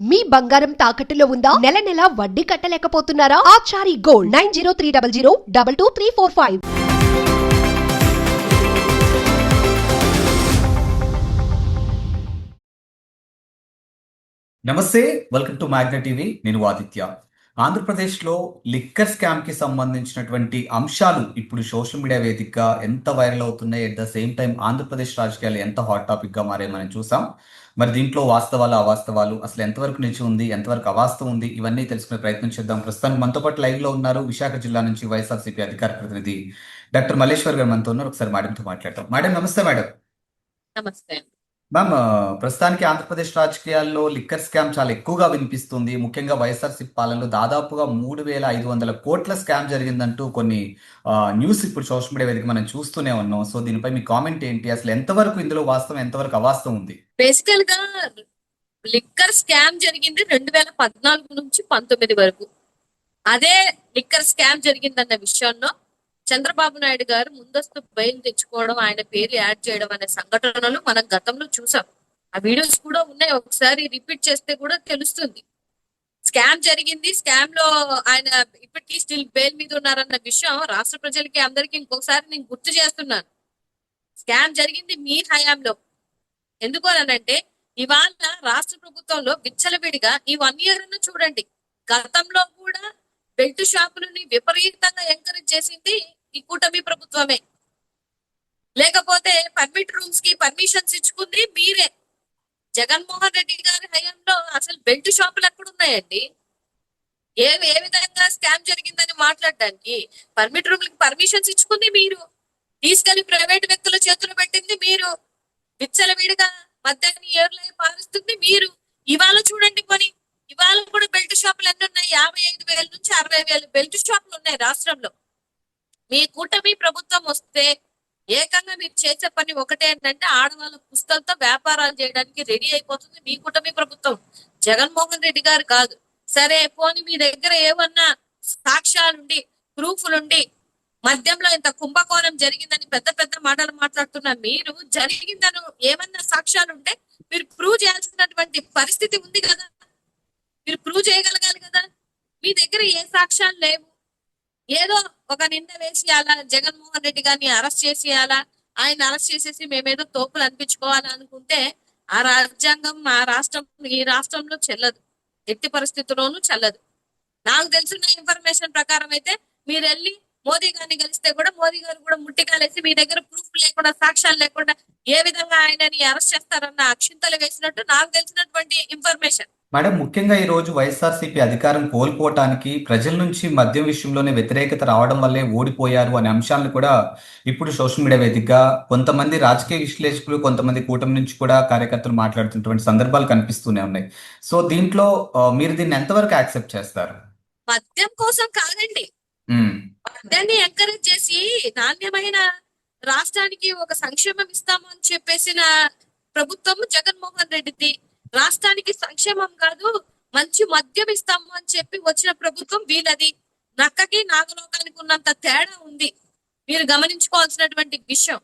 మీ బంగారం తాకట్టులో ఉందా? నెల నెల వడ్డీ కట్టలేకపోతున్నారా? ఆచారి గోల్డ్ 9030022345. నమస్తే, వెల్కమ్ టు మ్యాగ్నా టీవీ. నేను ఆదిత్య. ఆంధ్రప్రదేశ్లో లిక్కర్ స్కామ్ కి సంబంధించినటువంటి అంశాలు ఇప్పుడు సోషల్ మీడియా వేదికగా ఎంత వైరల్ అవుతున్నాయి, at the same time Andhra Pradesh రాజకీయాలు ఎంత హాట్ టాపిక్ గా మారే మనం చూసాం. మరి దీంట్లో వాస్తవాలు అవాస్తవాలు అసలు ఎంతవరకు నిలిచి ఉంది, ఎంతవరకు అవాస్తవం ఉంది, ఇవన్నీ తెలుసుకునే ప్రయత్నం చేద్దాం. ప్రస్తుతానికి మనతో పాటు లైవ్ లో ఉన్నారు విశాఖ జిల్లా నుంచి వైఎస్ఆర్సీపీ అధికార ప్రతినిధి డాక్టర్ మల్లేశ్వర్ గారు మనతో ఉన్నారు. ఒకసారి మేడంతో మాట్లాడతాం. మేడం నమస్తే. మేడం నమస్తే మ్యామ్, ప్రస్తుతానికి ఆంధ్రప్రదేశ్ రాజకీయాల్లో లిక్కర్ స్కామ్ చాలా ఎక్కువగా వినిపిస్తుంది. ముఖ్యంగా వైఎస్ఆర్సీపీ పాలనలో దాదాపుగా 3,500 కోట్ల స్కామ్ జరిగిందంటూ కొన్ని న్యూస్ ఇప్పుడు సోషల్ మీడియా వేదిక మనం చూస్తూనే ఉన్నాం. సో దీనిపై మీ కామెంట్ ఏంటి? అసలు ఎంతవరకు ఇందులో వాస్తవం, ఎంతవరకు అవాస్తవం ఉంది? బేసికల్ గా లిక్కర్ స్కామ్ జరిగింది 2014 నుంచి 19 వరకు. అదే లిక్కర్ స్కామ్ జరిగిందన్న విషయంలో చంద్రబాబు నాయుడు గారు ముందస్తు బెయిల్ తెచ్చుకోవడం, ఆయన పేరు యాడ్ చేయడం అనే సంఘటనలు మనం గతంలో చూసాం. ఆ వీడియోస్ కూడా ఉన్నాయి, ఒకసారి రిపీట్ చేస్తే కూడా తెలుస్తుంది. స్కామ్ జరిగింది, స్కామ్ లో ఆయన ఇప్పటికీ స్టిల్ బెయిల్ మీద ఉన్నారన్న విషయం రాష్ట్ర ప్రజలకి అందరికీ ఇంకొకసారి నేను గుర్తు చేస్తున్నాను. స్కామ్ జరిగింది మీ హయాంలో. ఎందుకు అనంటే ఇవాళ రాష్ట్ర ప్రభుత్వంలో విచ్చలవిడిగా ఈ 1 year చూడండి, గతంలో కూడా బెల్ట్ షాపులని విపరీతంగా ఎంకరేజ్ చేసింది ఈ కూటమి ప్రభుత్వమే. లేకపోతే పర్మిట్ రూమ్స్ కి పర్మిషన్స్ ఇచ్చుకుంది మీరే. జగన్మోహన్ రెడ్డి గారి హయాంలో అసలు బెల్ట్ షాపులు ఎక్కడున్నాయండి? ఏ విధంగా స్కామ్ జరిగిందని మాట్లాడడానికి పర్మిట్ రూమ్లకి పర్మిషన్స్ ఇచ్చుకుంది మీరు, తీసుకెళ్లి ప్రైవేట్ వ్యక్తుల చేతులు పెట్టింది మీరు, విచ్చలవిడిగా మద్యాన్ని ఏర్లై పారుస్తుంది మీరు. ఇవాళ చూడండి, కొని ఇవాళ కూడా బెల్ట్ షాపులు ఎన్ని ఉన్నాయి? 55,000 నుంచి 60,000 బెల్ట్ షాపులు ఉన్నాయి రాష్ట్రంలో. మీ కూటమి ప్రభుత్వం వస్తే ఏకంగా మీరు చేసే పని ఒకటే ఏంటంటే ఆడవాళ్ళ పుస్తలతో వ్యాపారాలు చేయడానికి రెడీ అయిపోతుంది మీ కూటమి ప్రభుత్వం, జగన్మోహన్ రెడ్డి గారు కాదు. సరే పోనీ మీ దగ్గర ఏమన్నా సాక్ష్యాలుండి, ప్రూఫ్లుండి, మద్యంలో ఇంత కుంభకోణం జరిగిందని పెద్ద పెద్ద మాటలు మాట్లాడుతున్న మీరు, జరిగిందని ఏమన్నా సాక్ష్యాలు ఉంటే మీరు ప్రూవ్ చేయాల్సినటువంటి పరిస్థితి ఉంది కదా, మీరు ప్రూవ్ చేయగలగాలి కదా. మీ దగ్గర ఏ సాక్ష్యాలు లేవు. ఏదో ఒక నింద వేసి అలా జగన్మోహన్ రెడ్డి గారిని అరెస్ట్ చేసేయాలా, ఆయన అరెస్ట్ చేసేసి మేమేదో తోపులు అనిపించుకోవాలా అనుకుంటే ఆ రాజ్యాంగం ఆ రాష్ట్రం ఈ రాష్ట్రంలో చెల్లదు, ఎట్టి పరిస్థితుల్లోనూ చెల్లదు. నాకు తెలిసిన ఇన్ఫర్మేషన్ ప్రకారం అయితే మీరు వెళ్ళి మోదీ గారిని కలిస్తే కూడా మోదీ గారు కూడా ముట్టికాలేసి మీ దగ్గర ప్రూఫ్ లేకుండా, సాక్ష్యాలు లేకుండా ఏ విధంగా ఆయనని అరెస్ట్ చేస్తారన్న అక్షింతలు వేసినట్టు నాకు తెలిసినటువంటి ఇన్ఫర్మేషన్. మేడం, ముఖ్యంగా ఈ రోజు వైఎస్ఆర్సీపీ అధికారం కోల్పోవటానికి ప్రజల నుంచి మద్యం విషయంలోనే వ్యతిరేకత రావడం వల్లే ఓడిపోయారు అనే అంశాలను కూడా ఇప్పుడు సోషల్ మీడియా వేదికగా కొంతమంది రాజకీయ విశ్లేషకులు, కొంతమంది కూటమి నుంచి కూడా కార్యకర్తలు మాట్లాడుతున్నటువంటి సందర్భాలు కనిపిస్తూనే ఉన్నాయి. సో దీంట్లో మీరు దీన్ని ఎంతవరకు యాక్సెప్ట్ చేస్తారు? మద్యం కోసం కాదండి, మద్యాన్ని ఎంకరేజ్ చేసి నాణ్యమైన రాష్ట్రానికి ఒక సంక్షేమం ఇస్తాము అని చెప్పేసిన ప్రభుత్వం జగన్మోహన్ రెడ్డిది. రాష్ట్రానికి సంక్షేమం కాదు, మంచి మద్యం ఇస్తాము అని చెప్పి వచ్చిన ప్రభుత్వం వీళ్ళది. నక్కకి నాగలోకానికి ఉన్నంత తేడా ఉంది, మీరు గమనించుకోవాల్సినటువంటి విషయం.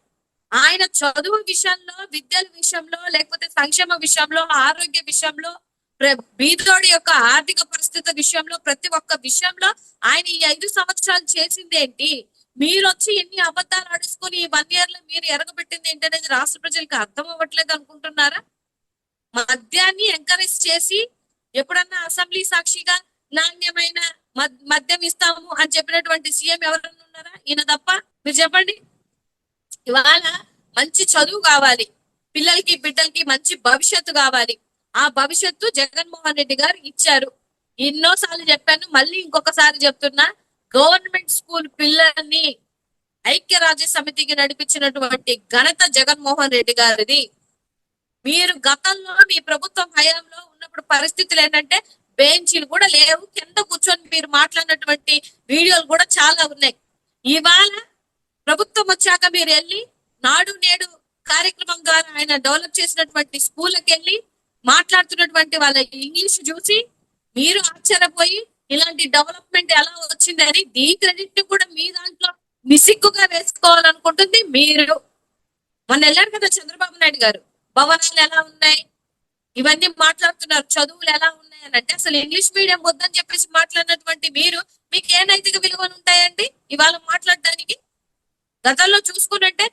ఆయన చదువు విషయంలో, విద్యల విషయంలో, లేకపోతే సంక్షేమ విషయంలో, ఆరోగ్య విషయంలో, బీదోడి యొక్క ఆర్థిక పరిస్థితి విషయంలో, ప్రతి ఒక్క విషయంలో ఆయన ఈ 5 సంవత్సరాలు చేసింది ఏంటి? మీరు వచ్చి ఎన్ని అబద్ధాలు ఆడుచుకొని ఈ 1 year లో మీరు ఎరగబెట్టింది ఏంటి అనేది రాష్ట్ర ప్రజలకు అర్థం అవ్వట్లేదు అనుకుంటున్నారా? మద్యాన్ని ఎంకరేజ్ చేసి ఎప్పుడన్నా అసెంబ్లీ సాక్షిగా నాణ్యమైన మద్యం ఇస్తాము అని చెప్పినటువంటి సీఎం ఎవరన్నా ఉన్నారా? ఈయన తప్ప. మీరు చెప్పండి. ఇవాళ మంచి చదువు కావాలి, పిల్లలకి బిడ్డలకి మంచి భవిష్యత్తు కావాలి. ఆ భవిష్యత్తు జగన్మోహన్ రెడ్డి గారు ఇచ్చారు. ఎన్నోసార్లు చెప్పాను, మళ్ళీ ఇంకొకసారి చెప్తున్నా, గవర్నమెంట్ స్కూల్ పిల్లల్ని ఐక్యరాజ్య సమితికి నడిపించినటువంటి ఘనత జగన్మోహన్ రెడ్డి గారిది. మీరు గతంలో మీ ప్రభుత్వం హయాంలో ఉన్నప్పుడు పరిస్థితులు ఏంటంటే బెంచీలు కూడా లేవు, కింద కూర్చొని మీరు మాట్లాడినటువంటి వీడియోలు కూడా చాలా ఉన్నాయి. ఇవాళ ప్రభుత్వం వచ్చాక మీరు వెళ్ళి నాడు నేడు కార్యక్రమం ద్వారా ఆయన డెవలప్ చేసినటువంటి స్కూళ్ళకి వెళ్ళి మాట్లాడుతున్నటువంటి వాళ్ళ ఇంగ్లీష్ చూసి మీరు ఆశ్చర్యపోయి ఇలాంటి డెవలప్మెంట్ ఎలా వచ్చిందని దీ క్రెడిట్ కూడా మీ దాంట్లో నిసిగ్గుగా వేసుకోవాలనుకుంటుంది మీరు. మొన్న వెళ్ళారు కదా చంద్రబాబు నాయుడు గారు, భవనాలు ఎలా ఉన్నాయి, ఇవన్నీ మాట్లాడుతున్నారు. చదువులు ఎలా ఉన్నాయని అంటే అసలు ఇంగ్లీష్ మీడియం వద్దని చెప్పేసి మాట్లాడినటువంటి మీరు మీకు ఏ నైతిక విలువలు ఉంటాయండి ఇవాళ మాట్లాడడానికి? గతంలో చూసుకున్నట్టే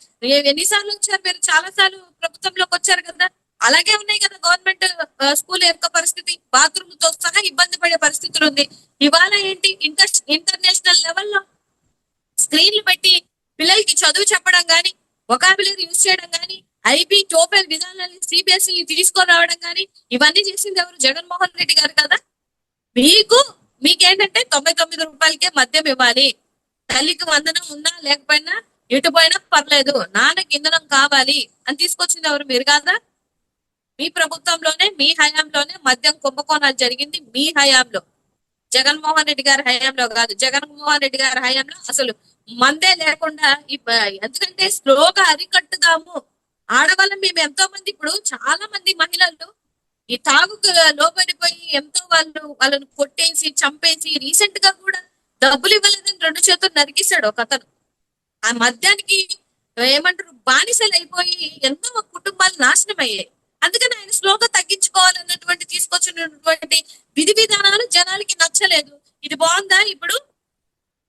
ఎన్నిసార్లు వచ్చారు మీరు? చాలా సార్లు ప్రభుత్వంలోకి వచ్చారు కదా. అలాగే ఉన్నాయి కదా గవర్నమెంట్ స్కూల్ యొక్క పరిస్థితి. బాత్రూమ్ తో సహా ఇబ్బంది పడే పరిస్థితులు ఉంది. ఇవాళ ఏంటి ఇంటర్నేషనల్ లెవెల్లో స్క్రీన్లు పెట్టి పిల్లలకి చదువు చెప్పడం గాని, వొకాబులరీ యూజ్ చేయడం గాని, ఐబీ టోఫెల్ విధానాన్ని సిబిఎస్ఈ తీసుకొని రావడం గాని, ఇవన్నీ చేసింది ఎవరు? జగన్మోహన్ రెడ్డి గారు కదా. మీకేంటంటే 99 రూపాయలకే మద్యం ఇవ్వాలి, తల్లికి వందనం ఉన్నా లేకపోయినా ఎటు పోయినా పర్లేదు, నాన్నకి ఇంధనం కావాలి అని తీసుకొచ్చింది ఎవరు? మీరు కాదా? మీ ప్రభుత్వంలోనే, మీ హయాంలోనే మద్యం కుంభకోణాలు జరిగింది. మీ హయాంలో, జగన్మోహన్ రెడ్డి గారి హయాంలో కాదు. జగన్మోహన్ రెడ్డి గారి హయాంలో అసలు మందే లేకుండా ఎందుకంటే స్లోగా అరికట్టుదాము. ఆడవాళ్ళం మేము ఎంతో మంది, ఇప్పుడు చాలా మంది మహిళలు ఈ తాగుకు లోబడిపోయి ఎంతో వాళ్ళను కొట్టేసి చంపేసి, రీసెంట్ గా కూడా డబ్బులు ఇవ్వలేదని 2 చేతులు నరికిస్తాడు ఒక అతను. ఆ మద్యానికి ఏమంటారు బానిసలు అయిపోయి ఎంతో కుటుంబాలు నాశనం అయ్యాయి. అందుకని ఆయన స్లోగా తగ్గించుకోవాలన్నటువంటి తీసుకొచ్చినటువంటి విధి విధానాలు జనాలకి నచ్చలేదు. ఇది బాగుందా? ఇప్పుడు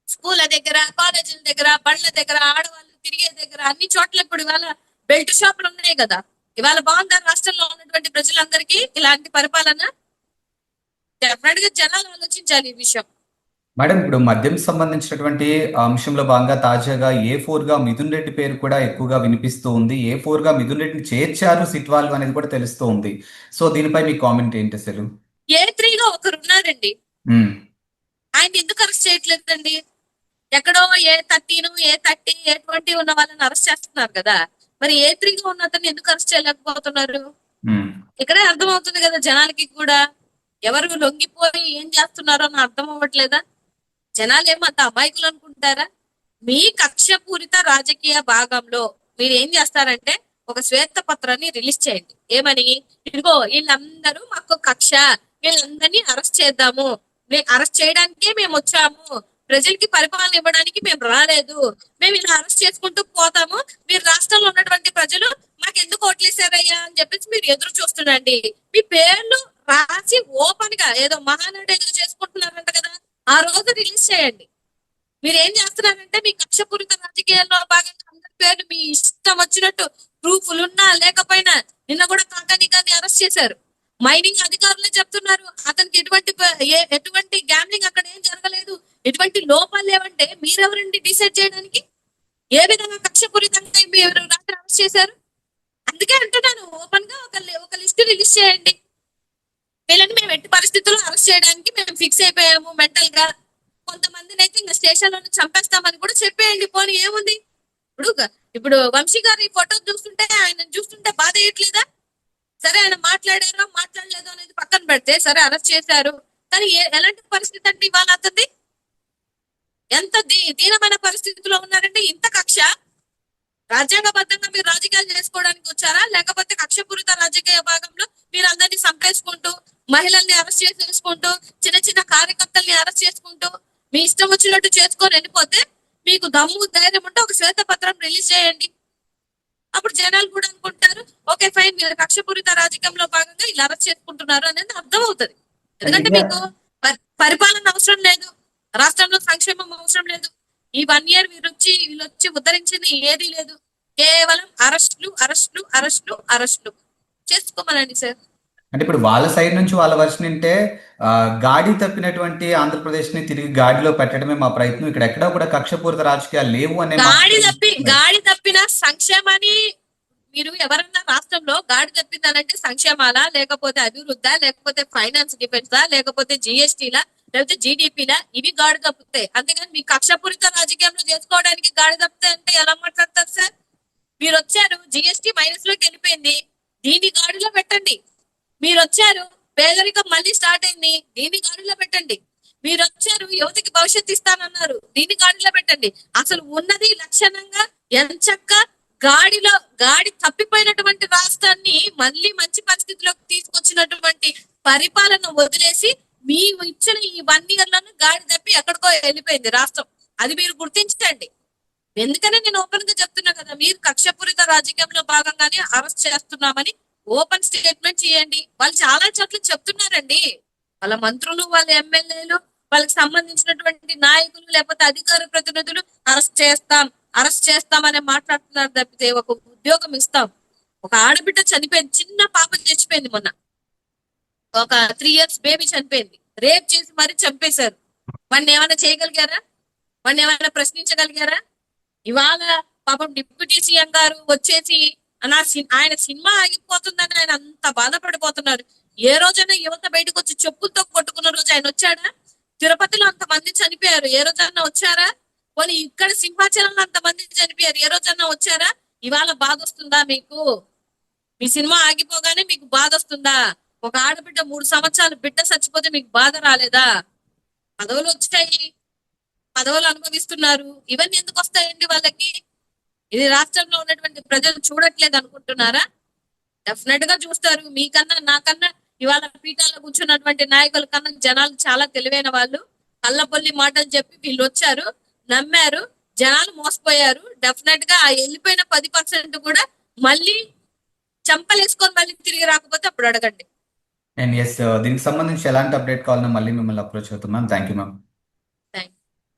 స్కూల్ దగ్గర, కాలేజీల దగ్గర, బళ్ళ దగ్గర, ఆడవాళ్ళు తిరిగే దగ్గర అన్ని చోట్ల ఇప్పుడు ఇవాళ బెల్ట్ షాపులు ఉన్నాయి కదా. ఇవాళ బాగుందా రాష్ట్రంలో ఉన్నటువంటి ప్రజలందరికీ ఇలాంటి పరిపాలన? డెఫినెట్ గా జనాలు ఆలోచించాలి ఈ విషయం. మేడం, ఇప్పుడు మద్యం సంబంధించినటువంటి అంశంలో భాగంగా తాజాగా A4 గా మిథున్ రెడ్డి పేరు కూడా ఎక్కువగా వినిపిస్తూ ఉంది. A4 గా మిథున్ రెడ్డిని చేర్చారు సిట్ వాళ్ళు అనేది కూడా తెలుస్తూ ఉంది. సో దీనిపై మీ కామెంట్ ఏంటి అసలు? A3 గా ఒకరు ఉన్నారండి, ఉమ్, ఆయన ఎందుకు అరెస్ట్ చేయట్లేదండి? ఎక్కడో A13, A30, A20 ఉన్న వాళ్ళని అరెస్ట్ చేస్తున్నారు కదా. మరి A3 గా ఉన్న అతన్ని ఎందుకు అరెస్ట్ చేయలేకపోతున్నారు? ఉమ్. ఇక్కడే అర్థమవుతుంది కదా జనాలకి కూడా, ఎవరు లొంగిపోయి ఏం చేస్తున్నారో అని అర్థం అవ్వట్లేదా? జనాలు ఏమంత అమాయకులు అనుకుంటారా? మీ కక్షపూరిత రాజకీయ భాగంలో మీరు ఏం చేస్తారంటే ఒక శ్వేత పత్రాన్ని రిలీజ్ చేయండి. ఏమని? ఇదిగో వీళ్ళందరూ మాకు కక్ష, వీళ్ళందరినీ అరెస్ట్ చేద్దాము, అరెస్ట్ చేయడానికే మేము వచ్చాము, ప్రజలకి పరిపాలన ఇవ్వడానికి మేము రాలేదు, మేము ఇలా అరెస్ట్ చేసుకుంటూ పోతాము, మీరు రాష్ట్రంలో ఉన్నటువంటి ప్రజలు మాకు ఎందుకు ఓట్లేసారయ్యా అని చెప్పేసి మీరు ఎదురు చూస్తుండండి. మీ పేర్లు రాసి ఓపెన్ గా ఏదో మహానాడు ఏదో చేసుకుంటున్నారంట కదా, ఆ రోజు రిలీజ్ చేయండి. మీరు ఏం చేస్తున్నారంటే మీ కక్షపూరిత రాజకీయాల్లో భాగంగా అందరి పేర్లు మీ ఇష్టం వచ్చినట్టు ప్రూఫ్లు ఉన్నా లేకపోయినా, నిన్న కూడా కాకాని గారిని అరెస్ట్ చేశారు. మైనింగ్ అధికారులే చెప్తున్నారు అతనికి ఎటువంటి గ్యాంబ్లింగ్ అక్కడ ఏం జరగలేదు, ఎటువంటి లోపాలు లేవంటే మీరెవరండి డిసైడ్ చేయడానికి? ఏ విధంగా కక్షపూరితంగా మీరు రాత్రి అరెస్ట్ చేశారు? అందుకే అంటున్నాను, ఓపెన్ గా ఒక లిస్ట్ రిలీజ్ చేయండి. వీళ్ళని మేము ఎట్టి పరిస్థితుల్లో అరెస్ట్ చేయడానికి మేము ఫిక్స్ అయిపోయాము మెంటల్ గా. కొంతమందిని అయితే ఇంకా స్టేషన్ లోనే చంపేస్తామని కూడా చెప్పేయండి. పోనీ ఏముంది? ఇప్పుడు వంశీ గారి ఫోటో చూస్తుంటే, ఆయన చూస్తుంటే బాధ వేయట్లేదా? సరే ఆయన మాట్లాడారో మాట్లాడలేదో అనేది పక్కన పెడితే, సరే అరెస్ట్ చేశారు, కానీ ఎలాంటి పరిస్థితి అంటే ఇవాళ అతన్ని ఎంత దీనమైన పరిస్థితిలో ఉన్నారంటే, ఇంత కక్ష రాజ్యాంగబద్ధంగా మీరు రాజకీయాలు చేసుకోవడానికి వచ్చారా, లేకపోతే కక్షపూరిత రాజకీయ భాగంలో మీరు అందరినీ చంపేసుకుంటూ, మహిళల్ని అరెస్ట్ చేసేసుకుంటూ, చిన్న చిన్న కార్యకర్తల్ని అరెస్ట్ చేసుకుంటూ, మీ ఇష్టం వచ్చినట్టు చేసుకొని వెళ్ళిపోతే, మీకు దమ్ము ధైర్యం ఉంటే ఒక శ్వేత పత్రం రిలీజ్ చేయండి. అప్పుడు జనాలు కూడా అనుకుంటారు, ఓకే ఫైన్, మీరు కక్షపూరిత రాజకీయంలో భాగంగా ఇలా అరెస్ట్ చేసుకుంటున్నారు అనేది అర్థం అవుతుంది. ఎందుకంటే మీకు పరిపాలన అవసరం లేదు, రాష్ట్రంలో సంక్షేమం అవసరం లేదు. ఈ 1 year వీళ్ళొచ్చి ఉద్ధరించింది ఏదీ లేదు. కేవలం అరెస్టులు అరెస్టులు అరెస్టులు అరెస్టులు చేసుకోమనండి సార్. అంటే ఇప్పుడు వాళ్ళ సైడ్ నుంచి వాళ్ళ వర్షన్ అంటే గాడి తప్పినటువంటి ఆంధ్రప్రదేశ్ ని తిరిగి గాడిలో పెట్టడమే మా ప్రయత్నం, ఇక్కడ ఎక్కడా కూడా కక్షపూరిత రాజకీయాలు లేవు అనే గాడి తప్పిన సంక్షేమాన్ని మీరు ఎవరన్నా రాష్ట్రంలో గాడి తప్పిందనంటే సంక్షేమాలా, లేకపోతే అభివృద్ధా, లేకపోతే ఫైనాన్స్ డిఫెన్సా, లేకపోతే జిఎస్టీలా, లేకపోతే జీడిపిలా? ఇవి గాడి తప్పుతాయి. అంతేగాని మీ కక్షపూరిత రాజకీయంలో చేసుకోవడానికి గాడి తప్పుతాయి అంటే ఎలా మాట్లాడతారు సార్? మీరు వచ్చారు, జిఎస్టీ మైనస్ లోకి వెళ్ళిపోయింది, దీన్ని గాడిలో పెట్టండి. మీరు వచ్చారు, పేదరికం మళ్ళీ స్టార్ట్ అయింది, దీన్ని గాడిలో పెట్టండి. మీరు వచ్చారు, యువతకి భవిష్యత్తు ఇస్తానన్నారు, దీన్ని గాడిలో పెట్టండి. అసలు ఉన్నది లక్షణంగా ఎంచక్క గాడి తప్పిపోయినటువంటి రాష్ట్రాన్ని మళ్ళీ మంచి పరిస్థితిలోకి తీసుకొచ్చినటువంటి పరిపాలన వదిలేసి మీ ఇచ్చిన ఈ 1 year లోనే గాడి తప్పి ఎక్కడికో వెళ్ళిపోయింది రాష్ట్రం. అది మీరు గుర్తించండి. ఎందుకనే నేను ఓపెన్ గా చెప్తున్నా కదా, మీరు కక్షపూరిత రాజకీయంలో భాగంగానే అరెస్ట్ చేస్తున్నామని ఓపెన్ స్టేట్మెంట్ చేయండి. వాళ్ళు చాలా చోట్ల చెప్తున్నారండి. వాళ్ళ మంత్రులు, వాళ్ళ ఎమ్మెల్యేలు, వాళ్ళకి సంబంధించినటువంటి నాయకులు లేకపోతే అధికార ప్రతినిధులు అరెస్ట్ చేస్తాం అనే మాట్లాడుతున్నారు తప్పితే ఒక ఉద్యోగం ఇస్తాం. ఒక ఆడబిడ్డ చనిపోయింది, చిన్న పాప చచ్చిపోయింది మొన్న. ఒక 3 years బేబీ చనిపోయింది. రేప్ చేసి మరీ చంపేశారు. వాడిని ఏమైనా చేయగలిగారా? వాడిని ఏమైనా ప్రశ్నించగలిగారా? ఇవాళ పాపం డిప్యూటీ సీఎం గారు వచ్చేసి ఆయన సినిమా ఆగిపోతుందని ఆయన అంత బాధపడిపోతున్నారు. ఏ రోజైనా యువత బయటకు వచ్చి చెప్పులతో కొట్టుకున్న రోజు ఆయన వచ్చాడా? తిరుపతిలో అంతమంది చనిపోయారు, ఏ రోజన్నా వచ్చారా? పోనీ ఇక్కడ సింహాచలంలో అంతమంది చనిపోయారు, ఏ రోజన్నా వచ్చారా? ఇవాళ బాధ వస్తుందా మీకు? మీ సినిమా ఆగిపోగానే మీకు బాధ వస్తుందా? ఒక ఆడబిడ్డ 3 సంవత్సరాలు బిడ్డ చచ్చిపోతే మీకు బాధ రాలేదా? పదవులు వచ్చాయి, పదవులు అనుభవిస్తున్నారు, ఇవన్నీ ఎందుకు వస్తాయండి వాళ్ళకి? ఇది రాష్ట్రంలో ఉన్నటువంటి ప్రజలు చూడట్లేదు అనుకుంటున్నారా? డెఫినెట్ గా చూస్తారు. మీకన్నా నాకన్నా ఇవాళ పీఠాల్లో కూర్చున్నటువంటి నాయకుల కన్నా జనాలు చాలా తెలివైన వాళ్ళు. కళ్ళబొల్లి మాటలు చెప్పి వీళ్ళు వచ్చారు, నమ్మారు, జనాలు మోసపోయారు. డెఫినెట్ గా ఆ వెళ్ళిపోయిన 10% కూడా మళ్ళీ చంపలేసుకొని మళ్ళీ తిరిగి రాకపోతే అప్పుడు అడగండి. అండ్ ఎస్, దీనికి సంబంధించి ఎలాంటి అప్డేట్ కావాలన్నా మళ్ళీ మిమ్మల్ని అప్రోచ్ అవుతాం మ్యామ్. Thank you ma'am.